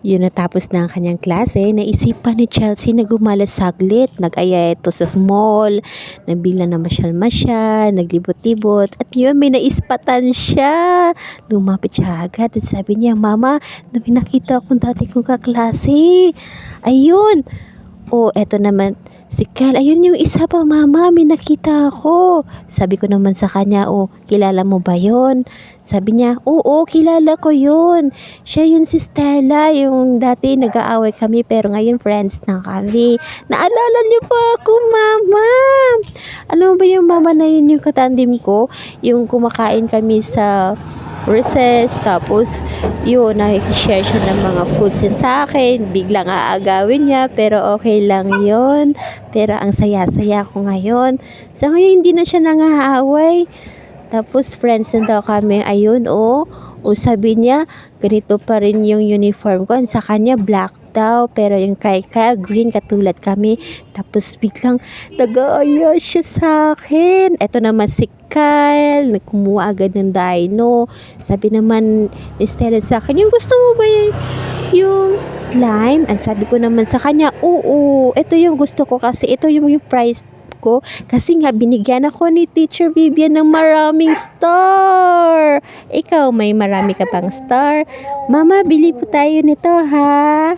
Yun natapos na ang kanyang klase, naisipan ni Chelsea na gumala saglit. Nag-aya ito sa mall, nabila na masyal-masyal, naglibot-libot, at yun may naispatan siya. Lumapit siya agad at sabi niya, "Mama, may nakita akong dati kong kaklase." Ayun! O, eto naman, si Kyle, ayun yung isa pa, "Mama, may nakita ako." Sabi ko naman sa kanya, "O, kilala mo ba yon?" Sabi niya, "Oo, kilala ko yun. Siya yun si Stella, yung dati nag-aaway kami pero ngayon friends na kami." Naalala niyo pa ako, Mama. Alam mo ba yung mama na yun yung katandim ko? Yung kumakain kami sa recess, tapos yun, nakikishare siya ng mga foods niya sa akin, biglang aagawin niya, pero okay lang yun. Pero ang saya-saya ko ngayon. Sa ngayon, hindi na siya nangaaway. Tapos friends na daw kami, ayun, o sabi niya, ganito pa rin yung uniform ko, sa kanya black daw, pero yung kay Kyle, green katulad kami. Tapos biglang nag-aaya siya sa akin. Eto naman si Kyle, nagkumuha agad ng dino. Sabi naman ni Stella sa akin, "Yung gusto mo ba yung slime?" Ang sabi ko naman sa kanya, "Oo, ito yung gusto ko kasi ito yung price ko. Kasi nga binigyan ako ni Teacher Vivian ng maraming star." Ikaw, may marami ka pang star? Mama, bili po tayo nito, ha?